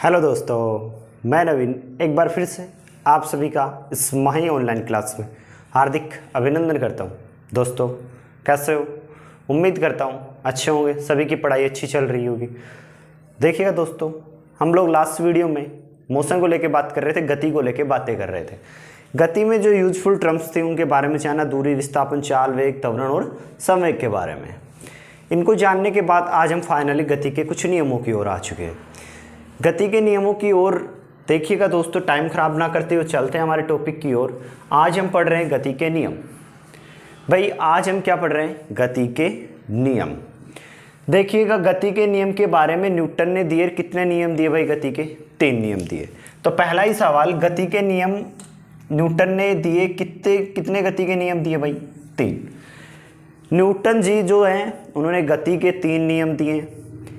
Hello दोस्तों, मैं नवीन एक बार फिर से आप सभी का इस माही ऑनलाइन क्लास में हार्दिक अभिनंदन करता हूं। दोस्तों कैसे हो? उम्मीद करता हूं अच्छे होंगे, सभी की पढ़ाई अच्छी चल रही होगी। देखिएगा दोस्तों, हम लोग लास्ट वीडियो में मोशन को लेकर बात कर रहे थे, गति को लेकर बातें कर रहे थे। गति में जो यूजफुल टर्म्स थे उनके बारे में जाना, दूरी, विस्थापन, चाल, वेग, त्वरण और संवेग के बारे में। इनको जानने के बाद आज हम फाइनली गति के कुछ नियमों की ओर आ चुके हैं। गति के नियमों की ओर देखिएगा दोस्तों, टाइम खराब ना करते हुए चलते हैं हमारे टॉपिक की ओर। आज हम पढ़ रहे हैं गति के नियम। भाई आज हम क्या पढ़ रहे हैं? गति के नियम। देखिएगा गति के नियम के बारे में न्यूटन ने दिए कितने नियम दिए भाई? गति के 3 नियम दिए। तो पहला ही सवाल, गति के नियम न्यूटन ने दिए कितने गति के नियम दिए भाई? 3। न्यूटन जी जो हैं उन्होंने गति के 3 नियम दिए।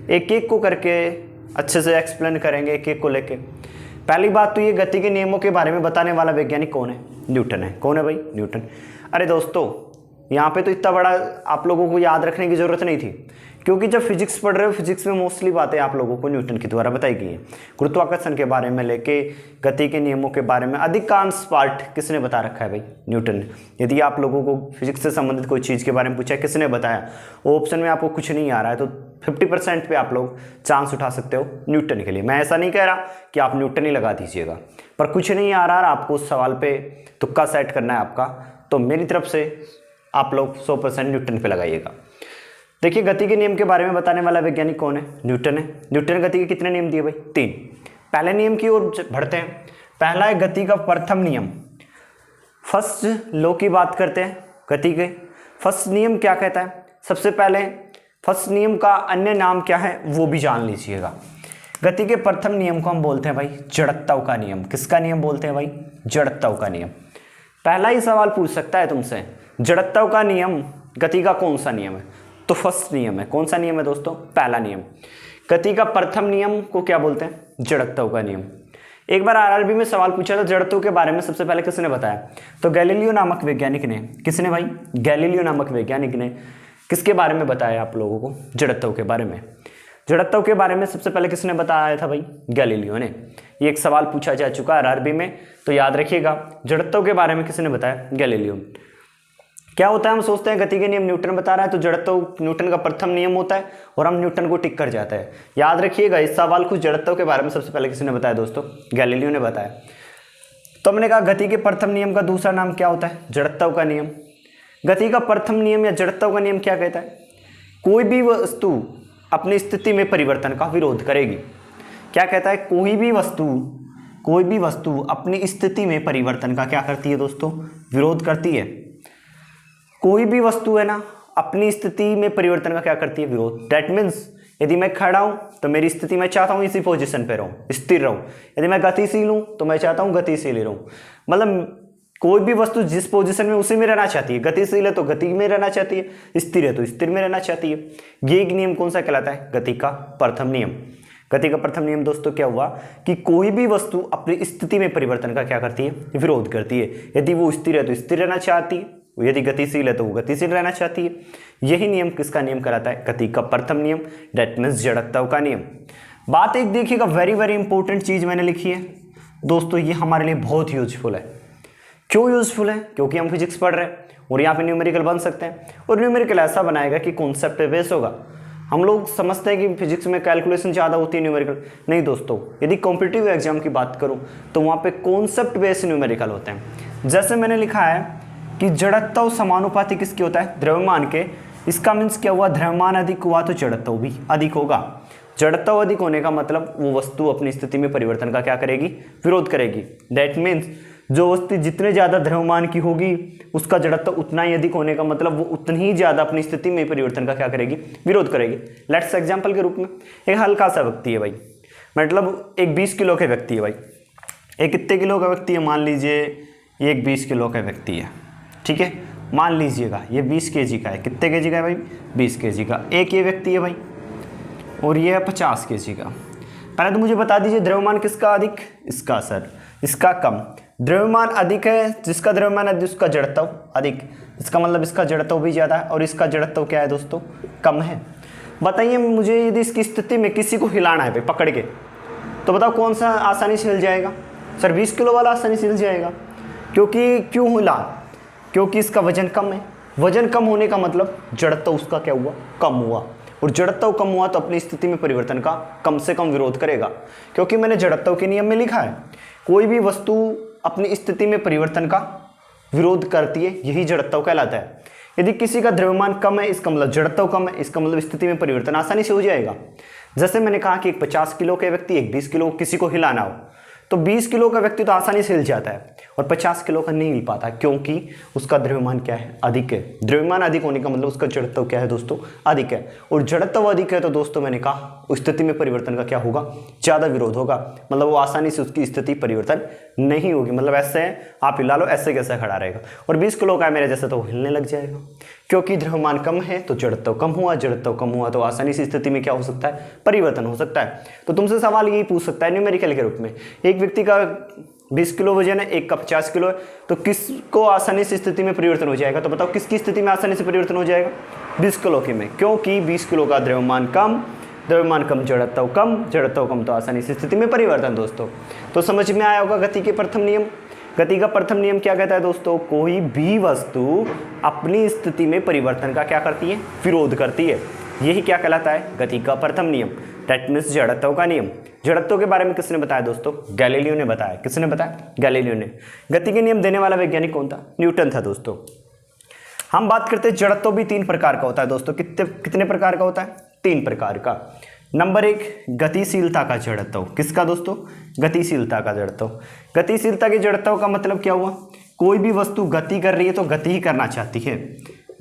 एक एक को करके अच्छे से एक्सप्लेन करेंगे, एक एक को लेके। पहली बात तो ये, गति के नियमों के बारे में बताने वाला वैज्ञानिक कौन है? न्यूटन है। कौन है भाई? न्यूटन। अरे दोस्तों, यहाँ पे तो इतना बड़ा आप लोगों को याद रखने की जरूरत नहीं थी, क्योंकि जब फिजिक्स पढ़ रहे हो, फिजिक्स में मोस्टली बातें आप लोगों को न्यूटन के द्वारा बताई गई हैं। गुरुत्वाकर्षण के बारे में लेके गति के नियमों के बारे में अधिकांश पार्ट किसने बता रखा है भाई? न्यूटन ने। यदि आप लोगों को फिजिक्स से संबंधित कोई चीज़ के बारे में पूछा, किसने बताया? ऑप्शन में आपको कुछ नहीं आ रहा है तो 50% पे आप लोग चांस उठा सकते हो न्यूटन के लिए। मैं ऐसा नहीं कह रहा कि आप न्यूटन ही लगा दीजिएगा, पर कुछ नहीं आ रहा, आपको उस सवाल पे तुक्का सेट करना है आपका, तो मेरी तरफ से आप लोग 100% न्यूटन पे लगाइएगा। देखिए, गति के नियम के बारे में बताने वाला वैज्ञानिक कौन है? न्यूटन है। न्यूटन ने गति के कितने नियम दिए भाई? 3। पहले नियम की ओर बढ़ते हैं। पहला है गति का प्रथम नियम। फर्स्ट लॉ की बात करते हैं गति के। फर्स्ट नियम क्या कहता है? सबसे पहले फर्स्ट नियम का अन्य नाम क्या है वो भी जान लीजिएगा। गति के प्रथम नियम को हम बोलते हैं भाई जड़त्व का नियम। किसका नियम बोलते हैं भाई? जड़त्व का नियम। पहला ही सवाल पूछ सकता है तुमसे, जड़त्व का नियम गति का कौन सा नियम है? तो फर्स्ट नियम है। कौन सा नियम है दोस्तों? पहला नियम। गति का प्रथम नियम को क्या बोलते हैं? जड़त्व का नियम। एक बार आरआरबी में सवाल पूछा था जड़त्व के बारे में, सबसे पहले किसने बताया? तो गैलीलियो नामक वैज्ञानिक ने। किसने भाई? गैलीलियो नामक वैज्ञानिक ने। किसके बारे में बताया आप लोगों को? जड़त्व के बारे में। जड़त्व के बारे में सबसे पहले किसने बताया था भाई? गैलीलियो ने। ये एक सवाल पूछा जा चुका है आरआरबी में, तो याद रखिएगा, जड़त्व के बारे में किसने बताया? गैलीलियो। क्या होता है, हम सोचते हैं गति के नियम न्यूटन बता रहा है तो जड़त्व न्यूटन का प्रथम नियम होता है और हम न्यूटन को टिक कर जाता है। याद रखिएगा, इस सवाल को जड़त्व के बारे में सबसे पहले किसने बताया दोस्तों? गैलीलियो ने बताया। तो हमने कहा गति के प्रथम नियम का दूसरा नाम क्या होता है? जड़त्व का नियम। गति का प्रथम नियम या जड़त्व का नियम क्या कहता है? कोई भी वस्तु अपनी स्थिति में परिवर्तन का विरोध करेगी। क्या कहता है? कोई भी वस्तु अपनी स्थिति में परिवर्तन का क्या करती है दोस्तों? विरोध करती है। कोई भी वस्तु है ना, अपनी स्थिति में परिवर्तन का क्या करती है? विरोध। दैट मीन्स यदि मैं खड़ा हूं तो मेरी स्थिति मैं चाहता हूं इसी पोजीशन पे रहूं, स्थिर रहूं। यदि मैं गतिशील हूं तो मैं चाहता हूं गतिशील ही रहूं। मतलब कोई भी वस्तु जिस पोजीशन में उसी में रहना चाहती है। गतिशील है तो गति में रहना चाहती है, स्थिर है तो स्थिर में रहना चाहती है। ये एक नियम कौन सा कहलाता है? गति का प्रथम नियम। गति का प्रथम नियम दोस्तों क्या हुआ कि कोई भी वस्तु अपनी स्थिति में परिवर्तन का क्या करती है? विरोध करती है। यदि वो स्थिर है तो स्थिर रहना चाहती है, यदि गतिशील है तो वो गतिशील रहना चाहती है। यही नियम किसका नियम कहलाता है? गति का प्रथम नियम, दैट मीन्स जड़त्व का नियम। बात एक देखिएगा, वेरी इंपॉर्टेंट चीज मैंने लिखी है दोस्तों, ये हमारे लिए बहुत यूजफुल है। क्यों यूजफुल है? क्योंकि हम फिजिक्स पढ़ रहे हैं और यहाँ पे न्यूमेरिकल बन सकते हैं, और न्यूमेरिकल ऐसा बनाएगा कि कॉन्सेप्ट पे बेस होगा। हम लोग समझते हैं कि फिजिक्स में कैलकुलेशन ज़्यादा होती है, न्यूमेरिकल नहीं दोस्तों। यदि कॉम्पिटिटिव एग्जाम की बात करूँ तो वहाँ पे कॉन्सेप्ट बेस्ड न्यूमेरिकल होते हैं। जैसे मैंने लिखा है कि जड़त्व समानुपाती किसके होता है? द्रव्यमान के। इसका मीन्स क्या हुआ? द्रव्यमान अधिक हुआ तो जड़त्व भी अधिक होगा। जड़त्व अधिक होने का मतलब वो वस्तु अपनी स्थिति में परिवर्तन का क्या करेगी? विरोध करेगी। दैट मीन्स जो वस्तु जितने ज़्यादा द्रव्यमान की होगी उसका जड़त्व उतना ही अधिक होने का मतलब वो उतनी ही ज़्यादा अपनी स्थिति में परिवर्तन का क्या करेगी? विरोध करेगी। लेट्स एग्जाम्पल के रूप में एक हल्का सा व्यक्ति है भाई, मतलब एक 20 किलो का व्यक्ति है भाई। एक कितने किलो का व्यक्ति है? मान लीजिए ये एक 20 किलो का व्यक्ति है, ठीक है। मान लीजिएगा ये 20 kg का है। कितने kg का है भाई? 20 kg का। एक ये व्यक्ति है भाई और ये है 50 kg का। पहले तो मुझे बता दीजिए द्रव्यमान किसका अधिक? इसका सर। इसका कम। द्रव्यमान अधिक है, जिसका द्रव्यमान अधिक उसका जड़त्व अधिक। इसका मतलब इसका जड़त्व भी ज़्यादा है और इसका जड़त्व क्या है दोस्तों? कम है। बताइए मुझे, यदि इसकी स्थिति में किसी को हिलाना है भाई पकड़ के, तो बताओ कौन सा आसानी से हिल जाएगा? सर 20 किलो वाला आसानी से हिल जाएगा। क्योंकि क्यों हिला? क्योंकि इसका वजन कम है। वजन कम होने का मतलब जड़त्व उसका क्या हुआ? कम हुआ। और जड़त्व कम हुआ तो अपनी स्थिति में परिवर्तन का कम से कम विरोध करेगा। क्योंकि मैंने जड़त्व के नियम में लिखा है कोई भी वस्तु अपनी स्थिति में परिवर्तन का विरोध करती है, यही जड़त्व कहलाता है। यदि किसी का द्रव्यमान कम है, इसका मतलब जड़त्व कम है, इसका मतलब स्थिति में परिवर्तन आसानी से हो जाएगा। जैसे मैंने कहा कि एक 50 किलो के व्यक्ति, एक 20 किलो किसी को हिलाना हो, तो 20 किलो का व्यक्ति तो आसानी से हिल जाता है और 50 किलो का नहीं हिल पाता, क्योंकि उसका द्रव्यमान क्या है? अधिक है। द्रव्यमान अधिक होने का मतलब उसका जड़त्व क्या है दोस्तों? अधिक है। और जड़त्व अधिक है तो दोस्तों मैंने कहा उस स्थिति में परिवर्तन का क्या होगा? ज़्यादा विरोध होगा। मतलब वो आसानी से उसकी स्थिति परिवर्तन नहीं होगी। मतलब ऐसे आप हिला लो, ऐसे कैसे खड़ा रहेगा। और 20 किलो का है मेरे जैसे तो हिलने लग जाएगा। क्योंकि द्रव्यमान कम है तो जड़त्व कम हुआ, जड़त्व कम हुआ तो आसानी से स्थिति में क्या हो सकता है? परिवर्तन हो सकता है। तो तुमसे सवाल यही पूछ सकता है न्यूमेरिकल के रूप में, एक व्यक्ति का 20 किलो वजन है, एक का 50 किलो है, तो किसको आसानी से स्थिति में परिवर्तन हो जाएगा? तो बताओ किसकी स्थिति में आसानी से परिवर्तन हो जाएगा? 20 किलो की में। क्योंकि 20 किलो का द्रव्यमान कम, जड़त्व कम, जड़त्व कम तो आसानी से स्थिति में परिवर्तन दोस्तों। तो समझ में आया होगा गति के प्रथम नियम। गति का प्रथम नियम क्या कहता है दोस्तों? कोई भी वस्तु अपनी स्थिति में परिवर्तन का क्या करती है? विरोध करती है। यही क्या कहलाता है? गति का प्रथम नियम। दैट मीन्स जड़त्व का नियम। जड़त्व के बारे में किसने बताया दोस्तों? गैलीलियो ने बताया। किसने बताया? गैलीलियो ने। गति के नियम देने वाला वैज्ञानिक कौन था? न्यूटन था दोस्तों। हम बात करते हैं जड़त्व भी 3 प्रकार का होता है दोस्तों। कितने प्रकार का होता है? 3 प्रकार का। नंबर 1 गतिशीलता का जड़त्व। किसका दोस्तों? गतिशीलता का जड़त्व। गतिशीलता के जड़त्व का मतलब क्या हुआ? कोई भी वस्तु गति कर रही है तो गति ही करना चाहती है।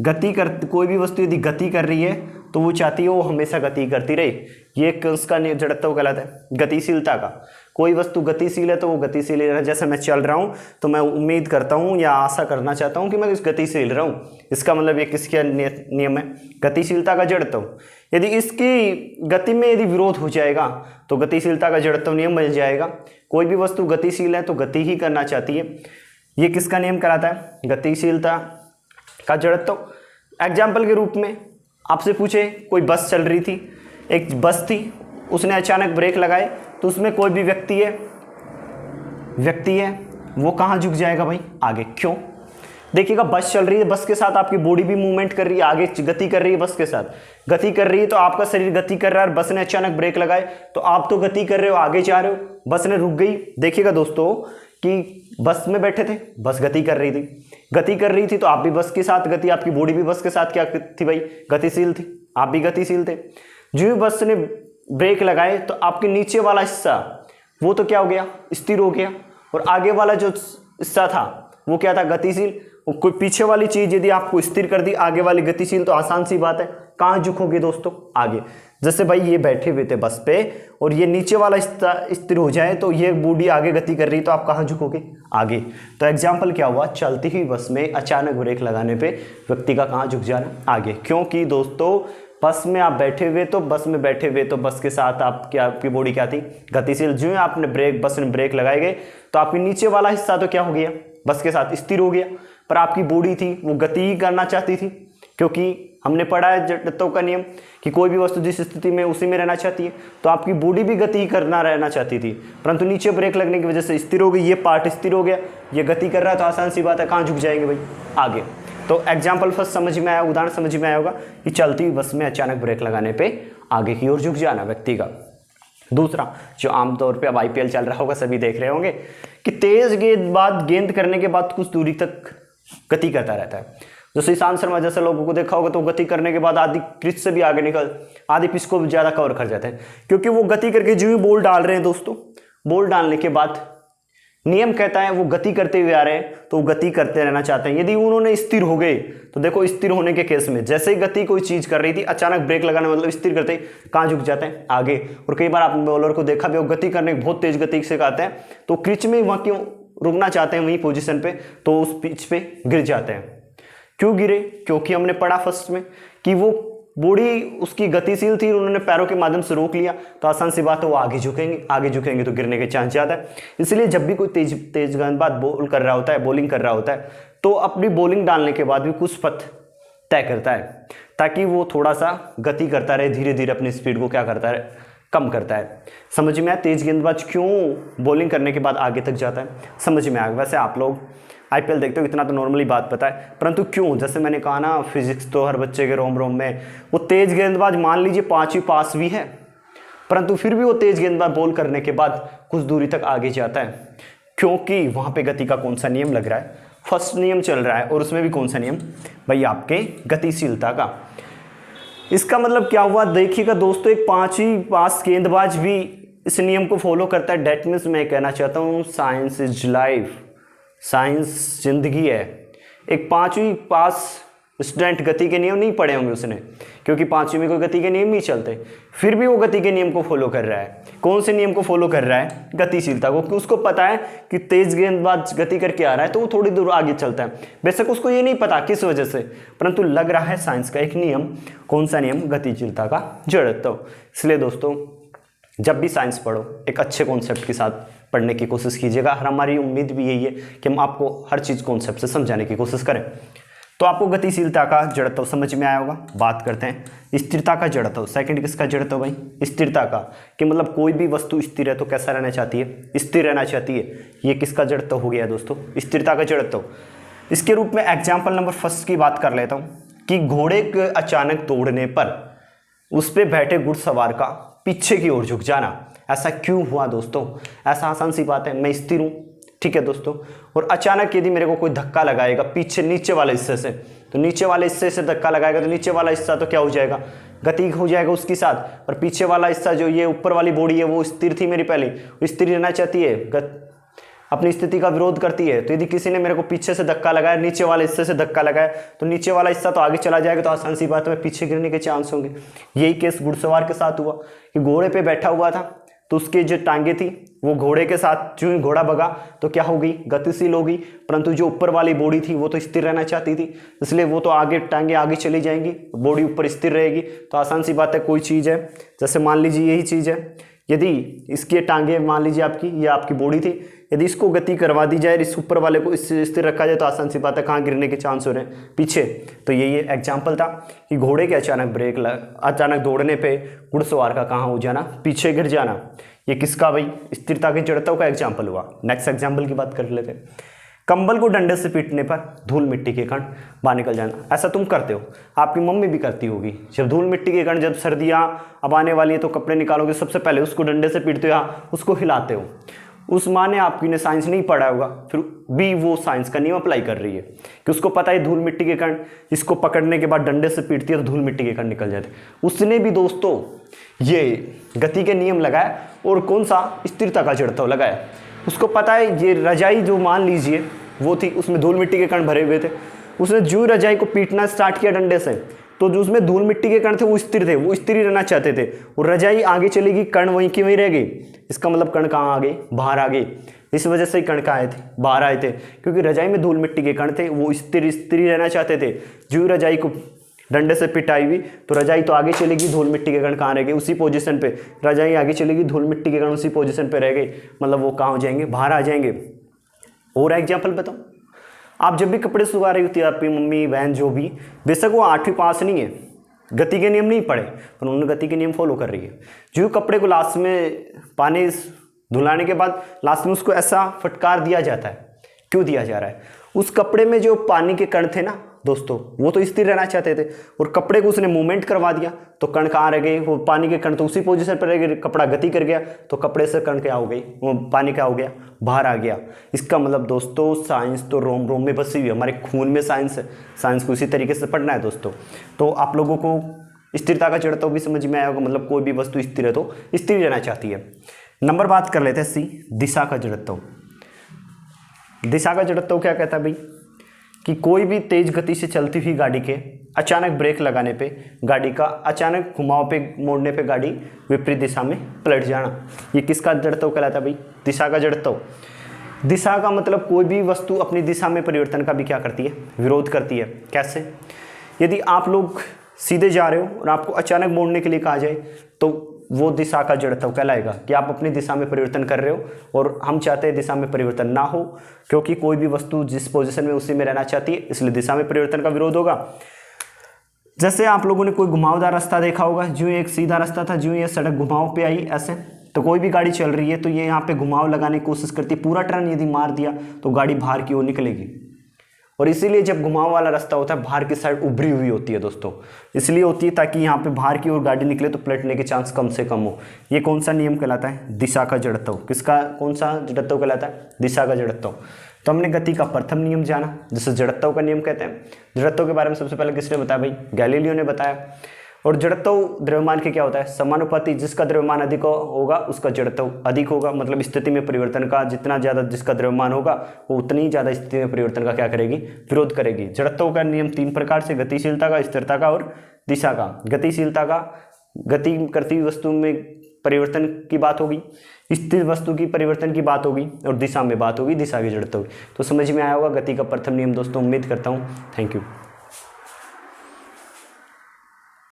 कोई भी वस्तु यदि गति कर रही है तो वो चाहती है वो हमेशा गति करती रहे। ये उसका जड़त्व कहलाता है गतिशीलता का। कोई वस्तु गतिशील है तो वो गतिशील है। जैसे मैं चल रहा हूँ तो मैं उम्मीद करता हूँ या आशा करना चाहता हूँ कि मैं इस गतिशील रहूँ। इसका मतलब ये किसका नियम है? गतिशीलता का जड़त्व। यदि इसकी गति में यदि विरोध हो जाएगा तो गतिशीलता का जड़त्व नियम बन जाएगा। कोई भी वस्तु गतिशील है तो गति ही करना चाहती है। ये किसका नियम कहलाता है? गतिशीलता का जड़त्व। एग्जाम्पल के रूप में आपसे पूछे, कोई बस चल रही थी, एक बस थी, उसने अचानक ब्रेक लगाए तो उसमें कोई भी व्यक्ति है वो कहाँ झुक जाएगा भाई? आगे। क्यों? देखिएगा बस चल रही है, बस के साथ आपकी बॉडी भी मूवमेंट कर रही है, आगे गति कर रही है, बस के साथ गति कर रही है, तो आपका शरीर गति कर रहा है और बस ने अचानक ब्रेक लगाए तो आप तो गति कर रहे हो, आगे जा रहे हो, बस ने रुक गई। देखिएगा दोस्तों कि बस में बैठे थे, बस गति कर रही थी तो आप भी बस के साथ गति, आपकी बॉडी भी बस के साथ क्या थी भाई? गतिशील थी, आप भी गतिशील थे। जो ही बस ने ब्रेक लगाए तो आपके नीचे वाला हिस्सा वो तो क्या हो गया? स्थिर हो गया। और आगे वाला जो हिस्सा था वो क्या था? गतिशील। कोई पीछे वाली चीज यदि आपको स्थिर कर दी, आगे वाली गतिशील, तो आसान सी बात है कहाँ झुकोगे दोस्तों? आगे। जैसे भाई ये बैठे हुए थे बस पे और ये नीचे वाला हिस्सा स्थिर हो जाए तो ये बॉडी आगे गति कर रही तो आप कहाँ झुकोगे? आगे। तो एग्जाम्पल क्या हुआ? चलती हुई बस में अचानक ब्रेक लगाने पे व्यक्ति का कहाँ झुक जाना? आगे। क्योंकि दोस्तों बस में आप बैठे हुए तो बस के साथ आपकी बॉडी क्या थी? गतिशील। जो ही आपने बस ने ब्रेक लगाए गए तो आपके नीचे वाला हिस्सा तो क्या हो गया? बस के साथ स्थिर हो गया, पर आपकी बॉडी थी वो गति ही करना चाहती थी। क्योंकि हमने पढ़ा है जड़त्व का नियम कि कोई भी वस्तु जिस स्थिति में उसी में रहना चाहती है, तो आपकी बॉडी भी गति ही रहना चाहती थी, परंतु नीचे ब्रेक लगने की वजह से स्थिर हो गई, ये पार्ट स्थिर हो गया, ये गति कर रहा है तो आसान सी बात है कहाँ झुक जाएंगे भाई? आगे। तो एग्जाम्पल फर्स्ट समझ में आया, उदाहरण समझ में आया होगा कि चलती हुई बस में अचानक ब्रेक लगाने पे आगे की ओर झुक जाना व्यक्ति का। दूसरा जो आमतौर पे अब आईपीएल चल रहा होगा, सभी देख रहे होंगे कि तेज गेंद करने के बाद कुछ दूरी तक गति करता रहता है। जैसे ईशांत शर्मा जैसे लोगों को देखा होगा तो गति करने के बाद आधी क्रीज से भी आगे आधी पिच को ज्यादा कवर कर जाते हैं, क्योंकि वो गति करके जो ही बॉल डाल रहे हैं दोस्तों, बॉल डालने के बाद नियम कहता है वो गति करते हुए आ रहे हैं तो वो गति करते रहना चाहते हैं। यदि उन्होंने स्थिर हो गए तो देखो, स्थिर होने के केस में जैसे ही गति कोई चीज कर रही थी, अचानक ब्रेक लगाना मतलब स्थिर करते ही कहाँ झुक जाते हैं? आगे। और कई बार आपने बॉलर को देखा भी हो, गति करने बहुत तेज गति से आते हैं तो क्रीज में वहां क्यों रुकना चाहते हैं वही पोजीशन पे, तो उस पिच पे गिर जाते हैं। क्यों गिरे? क्योंकि हमने पढ़ा फर्स्ट में कि वो बॉडी उसकी गतिशील थी, उन्होंने पैरों के माध्यम से रोक लिया तो आसान सी बात है वो आगे झुकेंगे तो गिरने के चांस ज़्यादा है। इसलिए जब भी कोई तेज गेंदबाज बॉलिंग कर रहा होता है तो अपनी बॉलिंग डालने के बाद भी कुछ पथ तय करता है ताकि वो थोड़ा सा गति करता रहे, धीरे धीरे अपनी स्पीड को क्या करता रहे, कम करता है। समझ में आया तेज गेंदबाज क्यों बॉलिंग करने के बाद आगे तक जाता है, समझ में आया। वैसे आप लोग आईपीएल देखते हो, इतना तो नॉर्मली बात पता है, परंतु क्यों, जैसे मैंने कहा ना, फिजिक्स तो हर बच्चे के रोम रोम में। वो तेज गेंदबाज मान लीजिए 5वीं पास भी है, परंतु फिर भी वो तेज गेंदबाज बॉल करने के बाद कुछ दूरी तक आगे जाता है, क्योंकि वहां पे गति का कौन सा नियम लग रहा है, फर्स्ट नियम चल रहा है। और उसमें भी कौन सा नियम भाई, आपके गतिशीलता का। इसका मतलब क्या हुआ, देखिएगा दोस्तों, एक 5वीं पास गेंदबाज भी इस नियम को फॉलो करता है। डेट मीन्स मैं कहना चाहता हूँ साइंस इज लाइफ, साइंस जिंदगी है। एक 5वीं पास स्टूडेंट गति के नियम नहीं पढ़े होंगे उसने, क्योंकि 5वीं में कोई गति के नियम नहीं चलते, फिर भी वो गति के नियम को फॉलो कर रहा है। कौन से नियम को फॉलो कर रहा है, गतिशीलता को, क्योंकि उसको पता है कि तेज गेंदबाज गति करके आ रहा है तो वो थोड़ी दूर आगे चलता है। बेशक उसको ये नहीं पता किस वजह से, परंतु लग रहा है साइंस का एक नियम। कौन सा नियम, गतिशीलता का जड़त्व। इसलिए दोस्तों जब भी साइंस पढ़ो एक अच्छे कॉन्सेप्ट के साथ पढ़ने की कोशिश कीजिएगा। हमारी उम्मीद भी यही है कि हम आपको हर चीज़ कॉन्सेप्ट से समझाने की कोशिश करें। तो आपको गतिशीलता का जड़त्व समझ में आया होगा। बात करते हैं स्थिरता का जड़त्व। सेकंड किसका जड़त्व भाई, स्थिरता का, कि मतलब कोई भी वस्तु स्थिर है तो कैसा रहना चाहती है, स्थिर रहना चाहती है। ये किसका जड़त्व हो गया दोस्तों, स्थिरता का जड़त्व। इसके रूप में एग्जाम्पल नंबर फर्स्ट की बात कर लेता हूँ कि घोड़े के अचानक दौड़ने पर उस पर बैठे घुड़सवार का पीछे की ओर झुक जाना। ऐसा क्यों हुआ दोस्तों, ऐसा आसान सी बात है, मैं स्थिर हूँ, ठीक है दोस्तों, और अचानक यदि मेरे को कोई धक्का लगाएगा पीछे नीचे वाले हिस्से से, तो नीचे वाले हिस्से से धक्का लगाएगा तो नीचे वाला हिस्सा तो क्या हो जाएगा, गति हो जाएगा उसके साथ। और पीछे वाला हिस्सा जो ये ऊपर वाली बॉडी है वो स्थिर थी मेरी पहले, वो स्थिर रहना चाहती है, अपनी स्थिति का विरोध करती है। तो यदि किसी ने मेरे को पीछे से धक्का लगाया, नीचे वाले हिस्से से धक्का लगाया, तो नीचे वाला हिस्सा तो आगे चला जाएगा, तो आसान सी बात है पीछे गिरने के चांस होंगे। यही केस घुड़सवार के साथ हुआ कि घोड़े पे बैठा हुआ था, तो उसके जो टांगे थी वो घोड़े के साथ, जो घोड़ा भगा तो क्या होगी, गतिशील होगी, परंतु जो ऊपर वाली बॉडी थी वो तो स्थिर रहना चाहती थी, इसलिए वो तो आगे टांगे आगे चली जाएंगी, बॉडी ऊपर स्थिर रहेगी। तो आसान सी बात है, कोई चीज़ है, जैसे मान लीजिए यही चीज़ है, यदि इसकी टांगे मान लीजिए आपकी, ये आपकी बॉडी थी, यदि इसको गति करवा दी जाए, इस ऊपर वाले को इससे स्थिर रखा जाए, तो आसान सी बात है कहाँ गिरने के चांस हो रहे हैं, पीछे। तो यही एग्जाम्पल था कि घोड़े के अचानक दौड़ने पे घुड़सवार का कहाँ हो जाना, पीछे गिर जाना। ये किसका भाई, स्थिरता के जड़त्व का एग्जाम्पल हुआ। नेक्स्ट एग्जाम्पल की बात कर लेते हैं। कंबल को डंडे से पीटने पर धूल मिट्टी के कण बाहर निकल जाना। ऐसा तुम करते हो, आपकी मम्मी भी करती होगी। जब धूल मिट्टी के कण, जब सर्दियाँ अब आने वाली है तो कपड़े निकालोगे, सबसे पहले उसको डंडे से पीटते हो, उसको हिलाते हो। उस माँ ने आपकी ने साइंस नहीं पढ़ा होगा, फिर भी वो साइंस का नियम अप्लाई कर रही है कि उसको पता है धूल मिट्टी के कण, इसको पकड़ने के बाद डंडे से पीटती है तो धूल मिट्टी के कण निकल जाते। उसने भी दोस्तों ये गति के नियम लगाया और कौन सा, स्थिरता का जड़त्व लगाया। उसको पता है ये रजाई जो मान लीजिए वो थी, उसमें धूल मिट्टी के कण भरे हुए थे, उसने जो रजाई को पीटना स्टार्ट किया डंडे से, तो जो उसमें धूल मिट्टी के कण थे वो स्थिर थे, वो स्थिर ही रहना चाहते थे, और रजाई आगे चलेगी, कण वहीं की वहीं रह गई। इसका मतलब कण कहाँ आ गए, बाहर आ गए। इस वजह से ही कण कहाँ आए थे, बाहर आए थे, क्योंकि रजाई में धूल मिट्टी के कण थे, वो स्थिर ही रहना चाहते थे। जो रजाई को डंडे से पिटाई हुई तो रजाई तो आगे चलेगी, धूल मिट्टी के कण कहाँ रह गए, उसी पोजीशन पे। रजाई आगे चलेगी, धूल मिट्टी के कण उसी पोजीशन पे रह गई, मतलब वो कहाँ हो जाएंगे, बाहर आ जाएंगे। और एग्जाम्पल बताओ, आप जब भी कपड़े सुखा रही होती है आपकी मम्मी बहन जो भी, बेशक वो 8वीं पास नहीं है, गति के नियम नहीं पढ़े, पर उन्होंने गति के नियम फॉलो कर रही है। जो कपड़े को लास्ट में पानी धुलाने के बाद लास्ट में उसको ऐसा फटकार दिया जाता है, क्यों दिया जा रहा है, उस कपड़े में जो पानी के कण थे ना दोस्तों, वो तो स्थिर रहना चाहते थे, और कपड़े को उसने मूवमेंट करवा दिया तो कण कहाँ रह गए, वो पानी के कण तो उसी पोजीशन पर रह गए। कपड़ा गति कर गया तो कपड़े से कण क्या हो गई, वो पानी क्या हो गया, बाहर आ गया। इसका मतलब दोस्तों साइंस तो रोम रोम में बसी हुई है, हमारे खून में साइंस है, साइंस को इसी तरीके से पढ़ना है दोस्तों। तो आप लोगों को स्थिरता का जड़त्व भी समझ में आया होगा, मतलब कोई भी वस्तु स्थिर है तो स्थिर रहना चाहती है। नंबर बात कर लेते हैं सी, दिशा का जड़त्व। दिशा का जड़त्व क्या कहता है भाई, कि कोई भी तेज गति से चलती हुई गाड़ी के अचानक ब्रेक लगाने पे, गाड़ी का अचानक घुमाव पे मोड़ने पे गाड़ी विपरीत दिशा में पलट जाना। ये किसका जड़त्व कहलाता है भाई, दिशा का जड़त्व। दिशा का मतलब कोई भी वस्तु अपनी दिशा में परिवर्तन का भी क्या करती है, विरोध करती है। कैसे, यदि आप लोग सीधे जा रहे हो और आपको अचानक मोड़ने के लिए कहा जाए तो वो दिशा का जड़त्व कहलाएगा, कि आप अपनी दिशा में परिवर्तन कर रहे हो और हम चाहते हैं दिशा में परिवर्तन ना हो, क्योंकि कोई भी वस्तु जिस पोजीशन में उसी में रहना चाहती है, इसलिए दिशा में परिवर्तन का विरोध होगा। जैसे आप लोगों ने कोई घुमावदार रास्ता देखा होगा, जो एक सीधा रास्ता था, जो ये सड़क घुमाव पे आई ऐसे, तो कोई भी गाड़ी चल रही है तो ये यहाँ पे घुमाव लगाने की कोशिश करती है, पूरा टर्न यदि मार दिया तो गाड़ी बाहर की ओर निकलेगी। और इसीलिए जब घुमाव वाला रास्ता होता है बाहर की साइड उभरी हुई होती है दोस्तों, इसलिए होती है ताकि यहाँ पे बाहर की ओर गाड़ी निकले तो पलटने के चांस कम से कम हो। ये कौन सा नियम कहलाता है? दिशा का जड़त्व। किसका, कौन सा जड़त्व कहलाता है? दिशा का जड़त्व। तो हमने गति का प्रथम नियम जाना जिसे जड़त्व का नियम कहते हैं। जड़त्व के बारे में सबसे पहले किसने बताया भाई? गैलीलियो ने बताया। और जड़त्व द्रव्यमान के क्या होता है? समानुपाती। जिसका द्रव्यमान अधिक होगा उसका जड़त्व अधिक होगा, मतलब स्थिति में परिवर्तन का जितना ज़्यादा जिसका द्रव्यमान होगा वो उतनी ज़्यादा स्थिति में परिवर्तन का क्या करेगी? विरोध करेगी। जड़त्व का नियम 3 प्रकार से, गतिशीलता का, स्थिरता का और दिशा का। गतिशीलता का गति करती हुई वस्तु में परिवर्तन की बात होगी, स्थिर वस्तु की परिवर्तन की बात होगी, और दिशा में बात होगी दिशा की जड़त्व। तो समझ में आया होगा गति का प्रथम नियम दोस्तों, उम्मीद करता हूँ। Thank you.